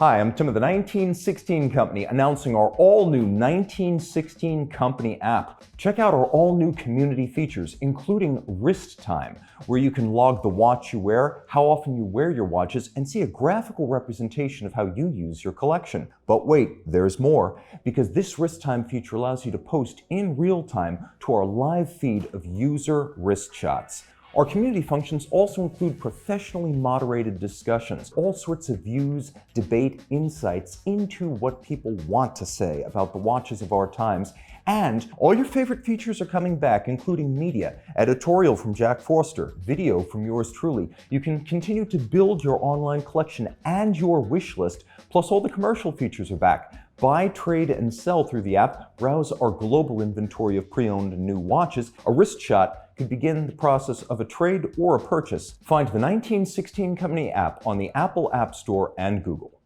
Hi, I'm Tim of the 1916 Company, announcing our all-new 1916 Company app. Check out our all-new community features, including wrist time, where you can log the watch you wear, how often you wear your watches, and see a graphical representation of how you use your collection. But wait, there's more, because this wrist time feature allows you to post in real time to our live feed of user wrist shots. Our community functions also include professionally moderated discussions, all sorts of views, debate, insights into what people want to say about the watches of our times, and all your favorite features are coming back, including media, editorial from Jack Forster, video from yours truly. You can continue to build your online collection and your wish list, plus all the commercial features are back. Buy, trade, and sell through the app, browse our global inventory of pre-owned and new watches. A wrist shot could begin the process of a trade or a purchase. Find the 1916 Company app on the Apple App Store and Google.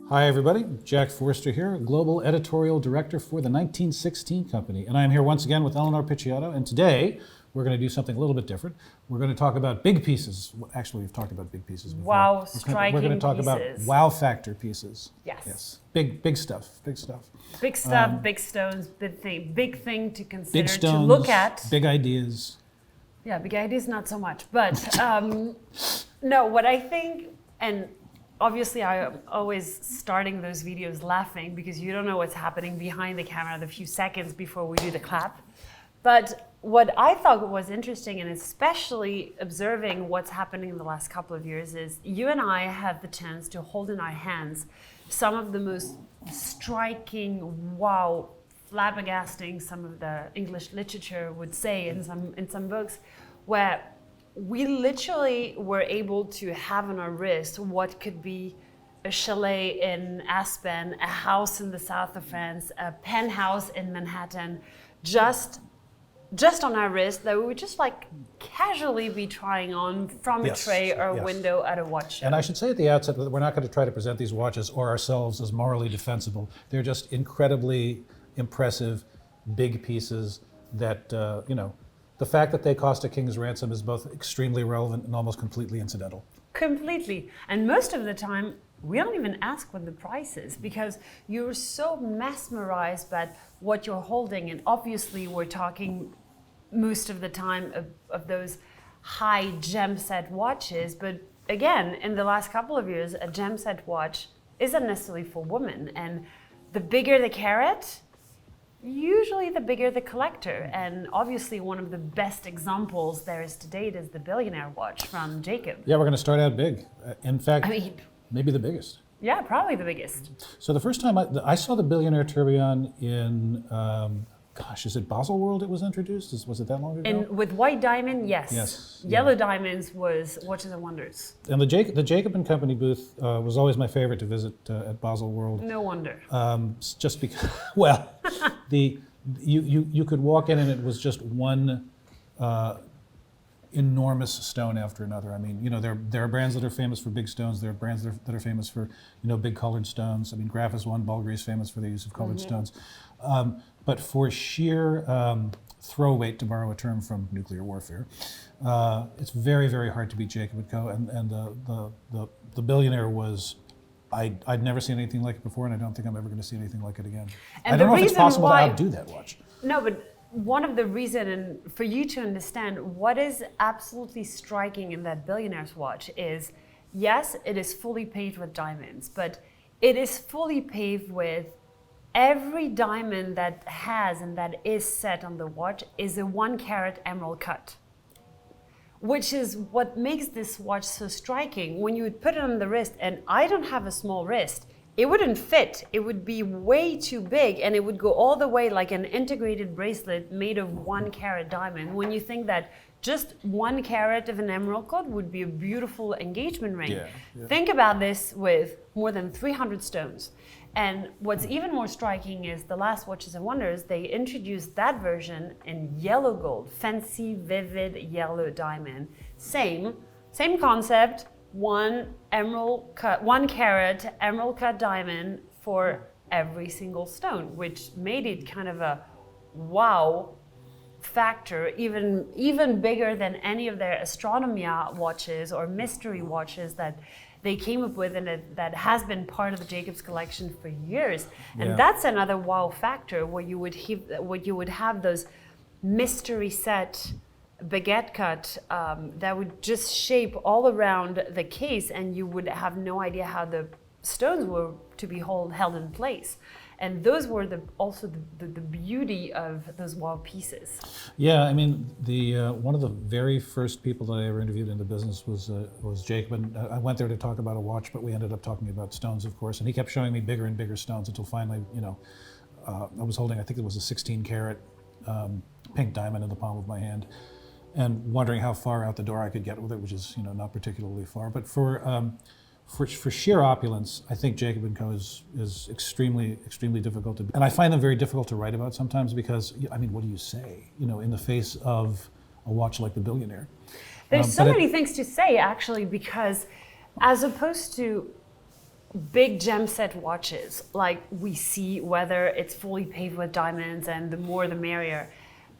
Hi everybody, Jack Forster here, Global Editorial Director for the 1916 Company. And I'm here once again with Eleanor Picciotto, and today we're going to do something a little bit different. We're going to talk about big pieces. Actually, we've talked about big pieces before. Wow, striking We're going to talk pieces. about wow factor pieces. Yes. Big stuff, big stuff. Big stuff, big stones, big thing to consider, Big stones, to look at. big ideas. Yeah, big ideas not so much. But no, what I think, and obviously I'm always starting those videos laughing because you don't know what's happening behind the camera the few seconds before we do the clap. But what I thought was interesting, and especially observing what's happening in the last couple of years, is you and I have the chance to hold in our hands some of the most striking, wow, flabbergasting, some of the English literature would say in some books, where we literally were able to have on our wrist what could be a chalet in Aspen, a house in the south of France, a penthouse in Manhattan, just on our wrist that we would just like casually be trying on from a tray or a window at a watch show. And I should say at the outset that we're not going to try to present these watches or ourselves as morally defensible. They're just incredibly impressive, big pieces that, the fact that they cost a king's ransom is both extremely relevant and almost completely incidental. Completely. And most of the time, we don't even ask what the price is because you're so mesmerized by what you're holding. And obviously, we're talking most of the time of those high gem set watches. But again, in the last couple of years, a gem set watch isn't necessarily for women. And the bigger the carat, usually the bigger the collector. And obviously one of the best examples there is to date is the Billionaire watch from Jacob. Yeah, we're going to start out big. In fact, maybe the biggest. Yeah, probably the biggest. So the first time I saw the Billionaire tourbillon in, is it Basel World it was introduced? Was it that long ago? And with white diamond, yes. Yes. Yellow diamonds was Watches and Wonders. And the Jacob and Company booth was always my favorite to visit at Basel World. No wonder. Just because, well, you could walk in and it was just one enormous stone after another. I mean, there are brands that are famous for big stones. There are brands that are famous for, big colored stones. I mean, Graf is one. Bulgari is famous for the use of colored stones. But for sheer throw weight, to borrow a term from nuclear warfare, it's very, very hard to beat Jacob & Co. And the Billionaire was, I'd never seen anything like it before, and I don't think I'm ever going to see anything like it again. And I don't know if it's possible to outdo that watch. No, but one of the reasons, and for you to understand what is absolutely striking in that Billionaire's watch is, yes, it is fully paved with diamonds, but it is fully paved with every diamond that has and that is set on the watch is a 1-carat emerald cut, which is what makes this watch so striking. When you would put it on the wrist, and I don't have a small wrist, it wouldn't fit. It would be way too big, and it would go all the way like an integrated bracelet made of 1-carat diamond. When you think that just 1 carat of an emerald cut would be a beautiful engagement ring. Yeah. Think about this with more than 300 stones. And what's even more striking is the last Watches and Wonders, they introduced that version in yellow gold, fancy, vivid yellow diamond. Same concept, 1-carat emerald cut diamond for every single stone, which made it kind of a wow factor, even bigger than any of their astronomia watches or mystery watches that they came up with, and that has been part of the Jacobs collection for years. And Yeah. that's another wow factor, where you would have those mystery set baguette cut that would just shape all around the case, and you would have no idea how the stones were to be held in place. And those were also the beauty of those wall pieces. Yeah, I mean, the one of the very first people that I ever interviewed in the business was Jacob, and I went there to talk about a watch, but we ended up talking about stones, of course, and he kept showing me bigger and bigger stones until finally, I was holding, I think it was a 16-carat pink diamond in the palm of my hand, and wondering how far out the door I could get with it, which is, not particularly far. But for sheer opulence, I think Jacob & Co. is extremely, extremely difficult to, and I find them very difficult to write about sometimes because, I mean, what do you say, in the face of a watch like the Billionaire? There's so many things to say, actually, because as opposed to big gem set watches, like we see, whether it's fully paved with diamonds and the more the merrier,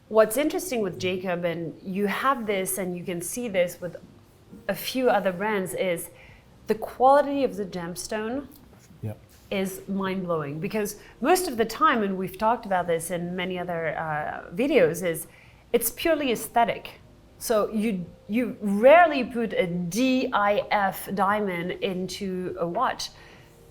what's interesting with Jacob, and you have this and you can see this with a few other brands, is the quality of the gemstone is mind-blowing, because most of the time, and we've talked about this in many other videos, is it's purely aesthetic. So you rarely put a DIF diamond into a watch.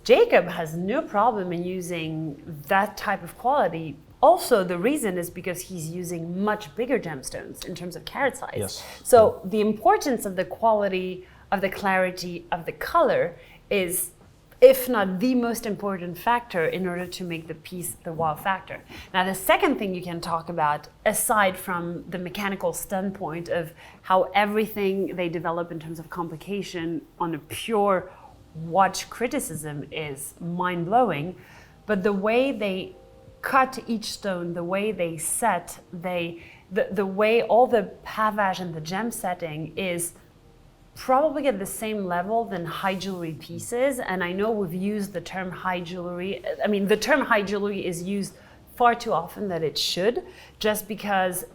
Jacob has no problem in using that type of quality. Also, the reason is because he's using much bigger gemstones in terms of carat size. Yes. So the importance of the quality, of the clarity, of the color is, if not the most important factor in order to make the piece the wow factor. Now, the second thing you can talk about, aside from the mechanical standpoint of how everything they develop in terms of complication on a pure watch criticism is mind-blowing, but the way they cut each stone, the way they set, the way all the pavage and the gem setting is probably at the same level than high jewelry pieces. And I know we've used the term high jewelry. I mean, the term high jewelry is used far too often that it should, just because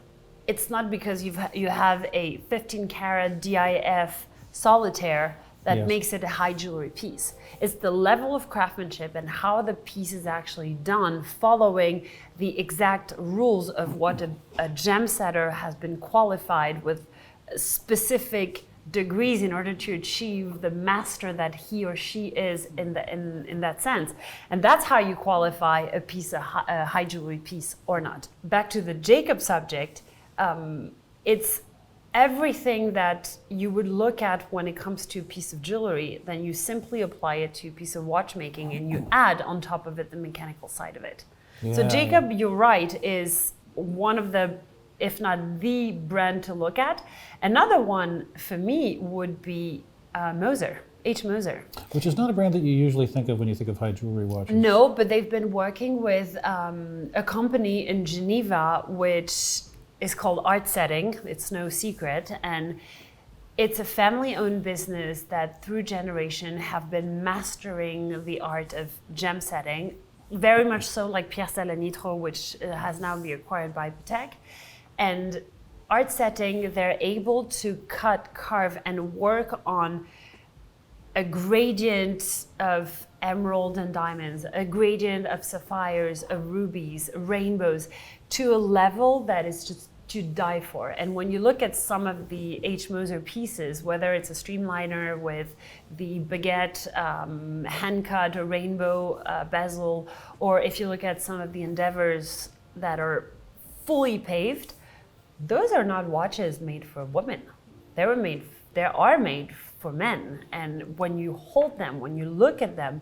it's not because you have a 15-carat DIF solitaire that makes it a high jewelry piece. It's the level of craftsmanship and how the piece is actually done, following the exact rules of what a gem setter has been qualified with specific degrees in order to achieve the master that he or she is in that sense. And that's how you qualify a piece, a high jewelry piece or not. Back to the Jacob subject, it's everything that you would look at when it comes to a piece of jewelry, then you simply apply it to a piece of watchmaking and you add on top of it the mechanical side of it. Yeah. So Jacob, you're right, is one of the, if not the brand to look at. Another one for me would be Moser, H. Moser. Which is not a brand that you usually think of when you think of high jewelry watches. No, but they've been working with a company in Geneva which is called Art Setting. It's no secret. And it's a family-owned business that through generation have been mastering the art of gem setting, very much so like Piaget, which has now been acquired by Piguet. And Art Setting, they're able to cut, carve, and work on a gradient of emerald and diamonds, a gradient of sapphires, of rubies, rainbows, to a level that is just to die for. And when you look at some of the H. Moser pieces, whether it's a Streamliner with the baguette, hand-cut, a rainbow bezel, or if you look at some of the Endeavors that are fully paved, those are not watches made for women. They are made for men. And when you hold them, when you look at them,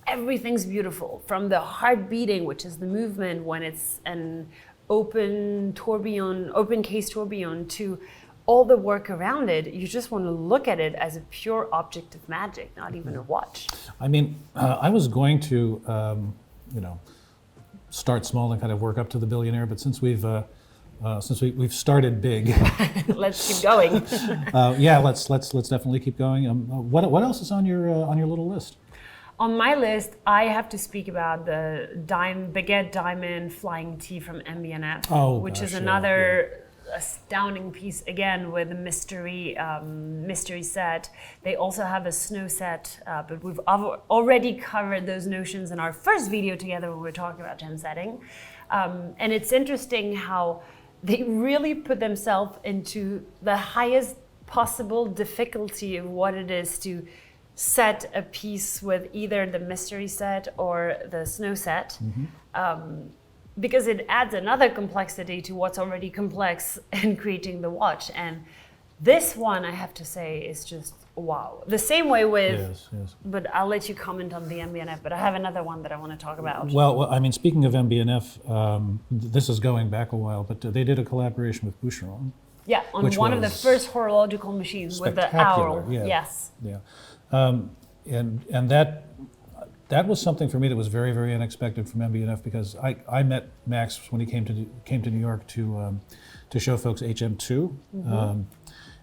everything's beautiful. From the heart beating, which is the movement when it's an open tourbillon, open case tourbillon, to all the work around it, you just want to look at it as a pure object of magic, not even a watch. I mean, I was going to, start small and kind of work up to the Billionaire, but since we've started big, let's keep going. Let's definitely keep going. What else is on your little list? On my list, I have to speak about the baguette diamond flying T from MB&F, which is another astounding piece again with the mystery set. They also have a snow set, but we've already covered those notions in our first video together when we were talking about gem setting. And it's interesting how they really put themselves into the highest possible difficulty of what it is to set a piece with either the mystery set or the snow set. Because it adds another complexity to what's already complex in creating the watch. And this one, I have to say, is just wow. The same way with, but I'll let you comment on the MB&F, but I have another one that I want to talk about. Well, I mean, speaking of MB&F, this is going back a while, but they did a collaboration with Vacheron. Yeah, on one of the first horological machines with the owl. Yes. Yeah. And that was something for me that was very, very unexpected from MB&F, because I met Max when he came to New York to show folks HM2,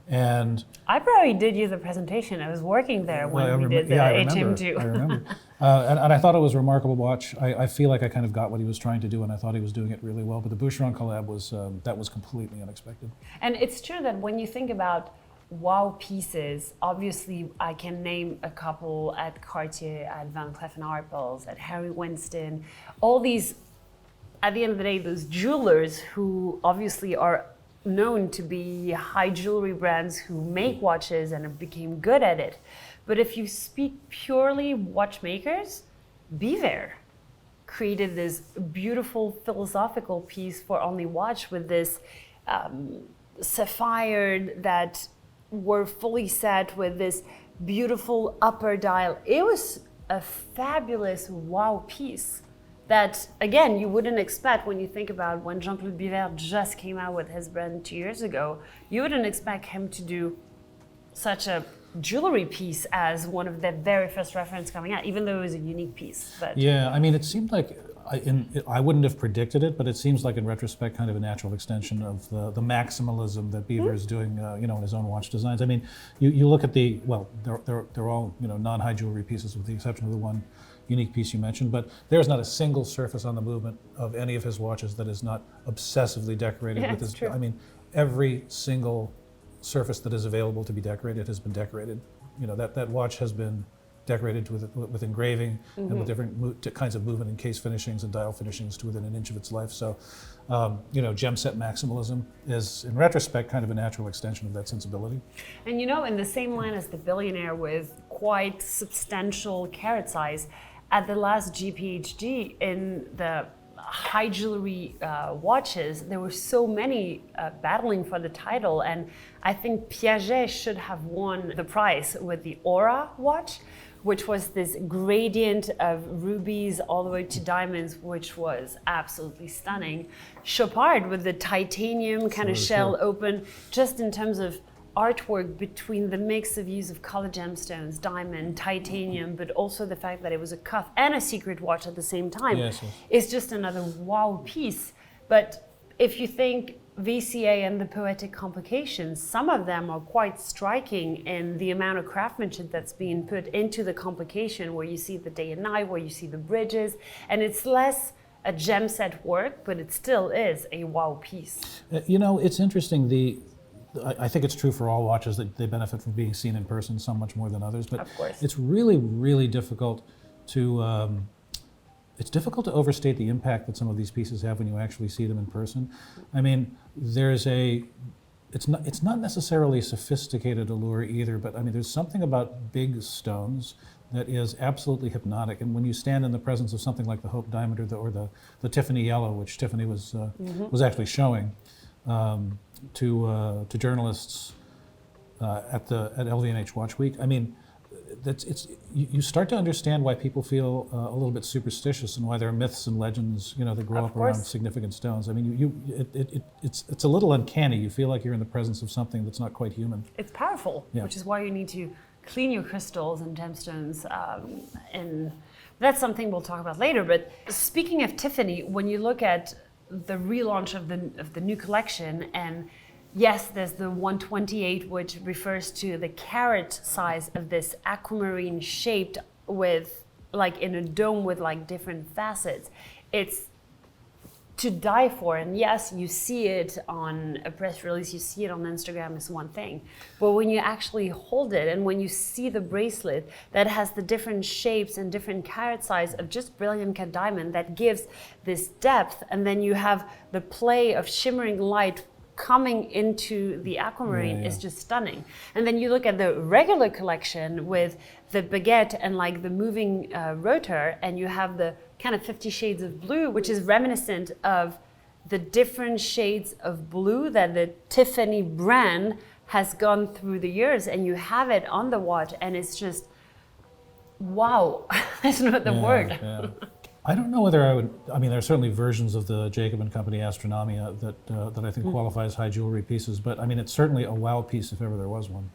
and I probably did you the presentation. I was working there when we did the HM2. I remember, and I thought it was a remarkable watch. I feel like I kind of got what he was trying to do, and I thought he was doing it really well. But the Vacheron collab was completely unexpected. And it's true that when you think about wow pieces, obviously I can name a couple at Cartier, at Van Cleef & Arpels, at Harry Winston, all these, at the end of the day, those jewelers who obviously are known to be high jewelry brands who make watches and have became good at it. But if you speak purely watchmakers, Biver created this beautiful philosophical piece for only watch with this sapphire that were fully set with this beautiful upper dial. It was a fabulous wow piece that, again, you wouldn't expect when you think about when Jean-Claude Biver just came out with his brand 2 years ago. You wouldn't expect him to do such a jewelry piece as one of the very first reference coming out, even though it was a unique piece. But yeah, I mean, it seemed like I wouldn't have predicted it, but it seems like in retrospect kind of a natural extension of the maximalism that Biver is doing, in his own watch designs. I mean, you look at they're all non-high jewelry pieces with the exception of the one unique piece you mentioned, but there's not a single surface on the movement of any of his watches that is not obsessively decorated with his. True. I mean, every single surface that is available to be decorated has been decorated. That watch has been decorated with engraving and with different kinds of movement and case finishings and dial finishings to within an inch of its life. So, gem set maximalism is, in retrospect, kind of a natural extension of that sensibility. And in the same line as the Billionaire with quite substantial carat size, at the last GPHG in the high jewelry watches, there were so many battling for the title, and I think Piaget should have won the prize with the Aura watch, which was this gradient of rubies all the way to diamonds, which was absolutely stunning. Chopard with the titanium kind of shell open, just in terms of artwork between the mix of use of colored gemstones, diamond, titanium, but also the fact that it was a cuff and a secret watch at the same time. Yes. It's just another wow piece. But if you think VCA and the poetic complications, some of them are quite striking in the amount of craftsmanship that's being put into the complication, where you see the day and night, where you see the bridges, and it's less a gem set work, but it still is a wow piece. It's interesting. I think it's true for all watches that they benefit from being seen in person, some much more than others. But of course, it's really, really difficult to overstate the impact that some of these pieces have when you actually see them in person. I mean, it's not necessarily necessarily allure either, but I mean, there's something about big stones that is absolutely hypnotic. And when you stand in the presence of something like the Hope Diamond or the Tiffany Yellow, which Tiffany was actually showing to journalists at LVMH Watch Week, I mean, you start to understand why people feel a little bit superstitious and why there are myths and legends, that grow up around significant stones. I mean, it's a little uncanny. You feel like you're in the presence of something that's not quite human. It's powerful, which is why you need to clean your crystals and gemstones, and that's something we'll talk about later. But speaking of Tiffany, when you look at the relaunch of the new collection, and yes, there's the 128, which refers to the carat size of this aquamarine shaped with, like in a dome with like different facets. It's to die for. And yes, you see it on a press release, you see it on Instagram is one thing. But when you actually hold it and when you see the bracelet that has the different shapes and different carat size of just brilliant cut diamond that gives this depth, and then you have the play of shimmering light coming into the aquamarine is just stunning. And then you look at the regular collection with the baguette and like the moving rotor, and you have the kind of 50 shades of blue, which is reminiscent of the different shades of blue that the Tiffany brand has gone through the years, and you have it on the watch, and it's just, wow, that's not the word. Yeah. I don't know whether I would. I mean, there are certainly versions of the Jacob and Company Astronomia that I think qualify as high jewelry pieces. But I mean, it's certainly a wow piece if ever there was one,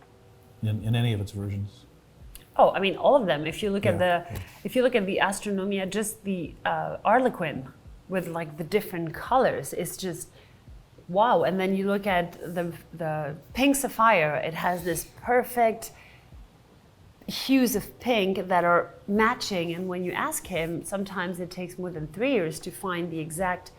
in any of its versions. Oh, I mean, all of them. If you look at the Astronomia, just the Harlequin with like the different colors, it's just wow. And then you look at the pink sapphire. It has this perfect hues of pink that are matching, and when you ask him, sometimes it takes more than 3 years to find the exact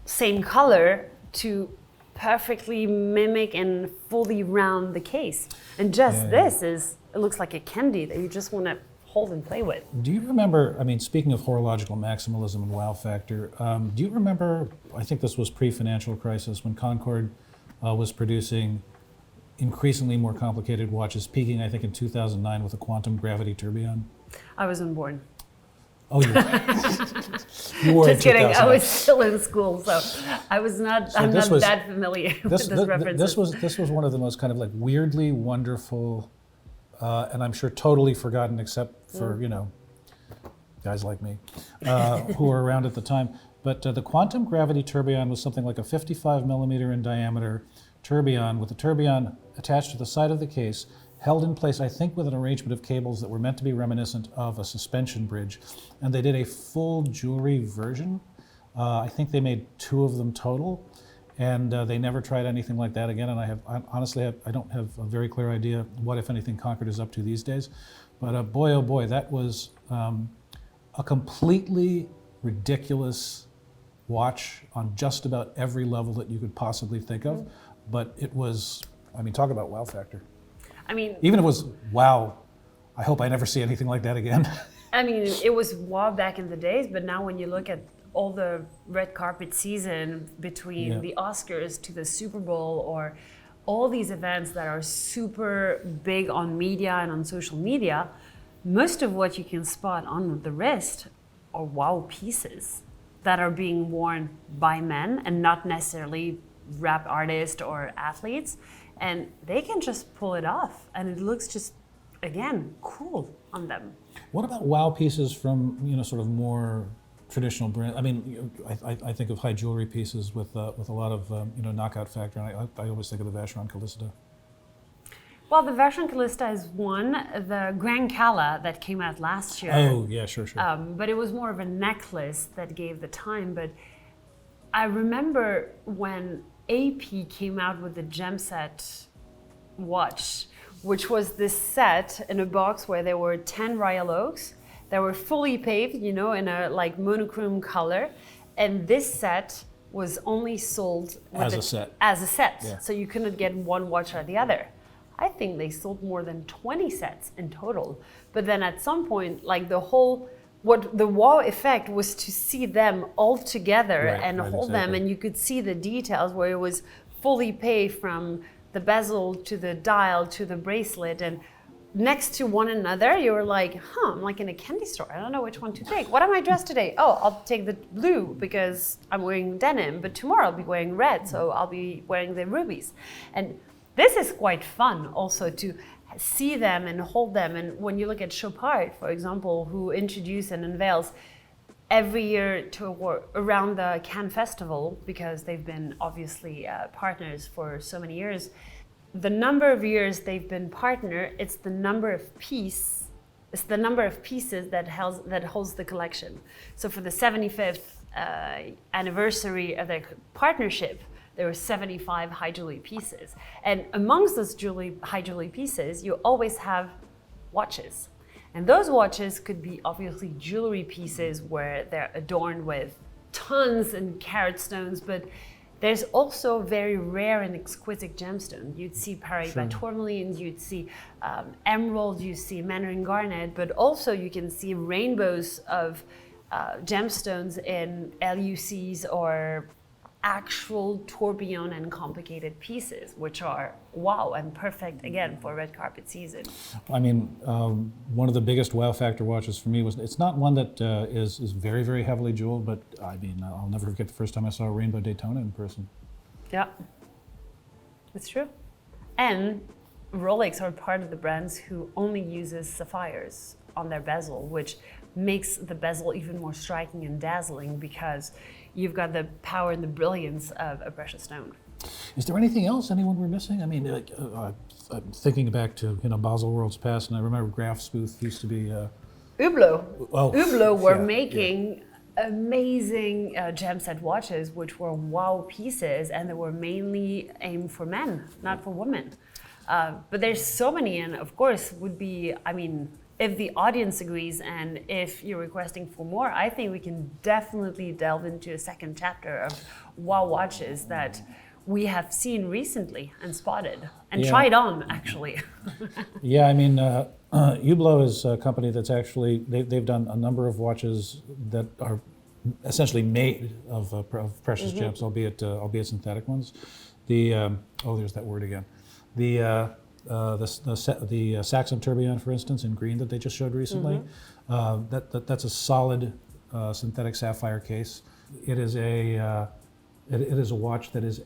same color to perfectly mimic and fully round the case. And just this is, it looks like a candy that you just want to hold and play with. Do you remember, I mean, speaking of horological maximalism and wow factor, do you remember, I think this was pre-financial crisis, when Concord was producing increasingly more complicated watches, peaking, I think, in 2009 with a quantum gravity tourbillon? I wasn't born. Oh, you were. Just kidding. I was still in school, so I was not. So I'm not that familiar with this reference. This was one of the most kind of like weirdly wonderful, and I'm sure totally forgotten, except for guys like me who were around at the time. But the quantum gravity tourbillon was something like a 55 millimeter in diameter tourbillon with a tourbillon attached to the side of the case, held in place, I think, with an arrangement of cables that were meant to be reminiscent of a suspension bridge. And they did a full jewelry version. I think they made 2 of them total, and they never tried anything like that again. And I don't have a very clear idea what, if anything, Concord is up to these days. But boy, oh boy, that was a completely ridiculous watch on just about every level that you could possibly think of. But it was, I mean, talk about wow factor. I mean, even if it was wow, I hope I never see anything like that again. I mean, it was wow back in the days, but now when you look at all the red carpet season between the Oscars to the Super Bowl, or all these events that are super big on media and on social media, most of what you can spot on the wrist are wow pieces that are being worn by men and not necessarily rap artists or athletes, and they can just pull it off, and it looks just, again, cool on them. What about wow pieces from sort of more traditional brands? I mean, I think of high jewelry pieces with a lot of knockout factor, and I always think of the Vacheron Callista. Well, the Vacheron Callista is one. The Grand Cala that came out last year. Oh yeah, sure. But it was more of a necklace that gave the time. But I remember when AP came out with the gem set watch, which was this set in a box where there were 10 Royal Oaks that were fully paved, in a like monochrome color, and this set was only sold as a set. Yeah. So you couldn't get one watch or the other. I think they sold more than 20 sets in total. But then at some point, like the wow effect was to see them all together and hold them, and you could see the details where it was fully paved from the bezel to the dial to the bracelet, and next to one another. You were like, I'm like in a candy store. I don't know which one to take. What am I dressed today? Oh, I'll take the blue because I'm wearing denim, but tomorrow I'll be wearing red, so I'll be wearing the rubies. And this is quite fun also to see them and hold them. And when you look at Chopard, for example, who introduces and unveils every year around the Cannes Festival, because they've been obviously partners for so many years, the number of years they've been partner, it's the number of pieces that holds the collection. So for the 75th anniversary of their partnership, there were 75 high jewelry pieces. And amongst those high jewelry pieces, you always have watches. And those watches could be obviously jewelry pieces where they're adorned with tons and carat stones, but there's also very rare and exquisite gemstones. You'd see Paris tourmalines, you'd see emerald, you see mandarin garnet, but also you can see rainbows of gemstones in LUCs or actual tourbillon and complicated pieces, which are wow and perfect again for red carpet season. I mean, one of the biggest wow factor watches for me was, it's not one that is very, very heavily jeweled, but I mean, I'll never forget the first time I saw a rainbow Daytona in person. Yeah, it's true. And Rolex are part of the brands who only uses sapphires on their bezel, which makes the bezel even more striking and dazzling because you've got the power and the brilliance of a precious stone. Is there anything else anyone we're missing? I mean, I'm thinking back to Basel Worlds Past, and I remember Graf's booth used to be Hublot. Oh, Hublot were yeah, making amazing gem set watches, which were wow pieces, and they were mainly aimed for men, not for women. But there's so many, and of course would be, I mean, if the audience agrees and if you're requesting for more, I think we can definitely delve into a second chapter of wow watches that we have seen recently and spotted and tried on, actually. Yeah, I mean, Hublot is a company that's actually, they've done a number of watches that are essentially made of precious gems, albeit synthetic ones. There's that word again. The Saxon tourbillon, for instance, in green that they just showed recently, that's a solid synthetic sapphire case. It is a watch that is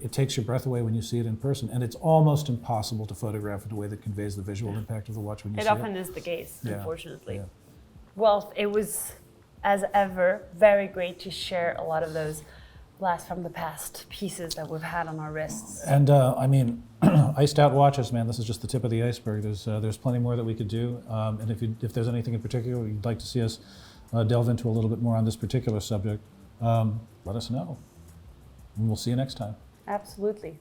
it takes your breath away when you see it in person, and it's almost impossible to photograph in a way that conveys the visual impact of the watch when you see it. It often is the case, Yeah. unfortunately. Yeah. Well, it was, as ever, very great to share a lot of those blast from the past pieces that we've had on our wrists. And I mean, iced out watches, man, this is just the tip of the iceberg. There's plenty more that we could do. And if there's anything in particular you'd like to see us delve into a little bit more on this particular subject, let us know. And we'll see you next time. Absolutely.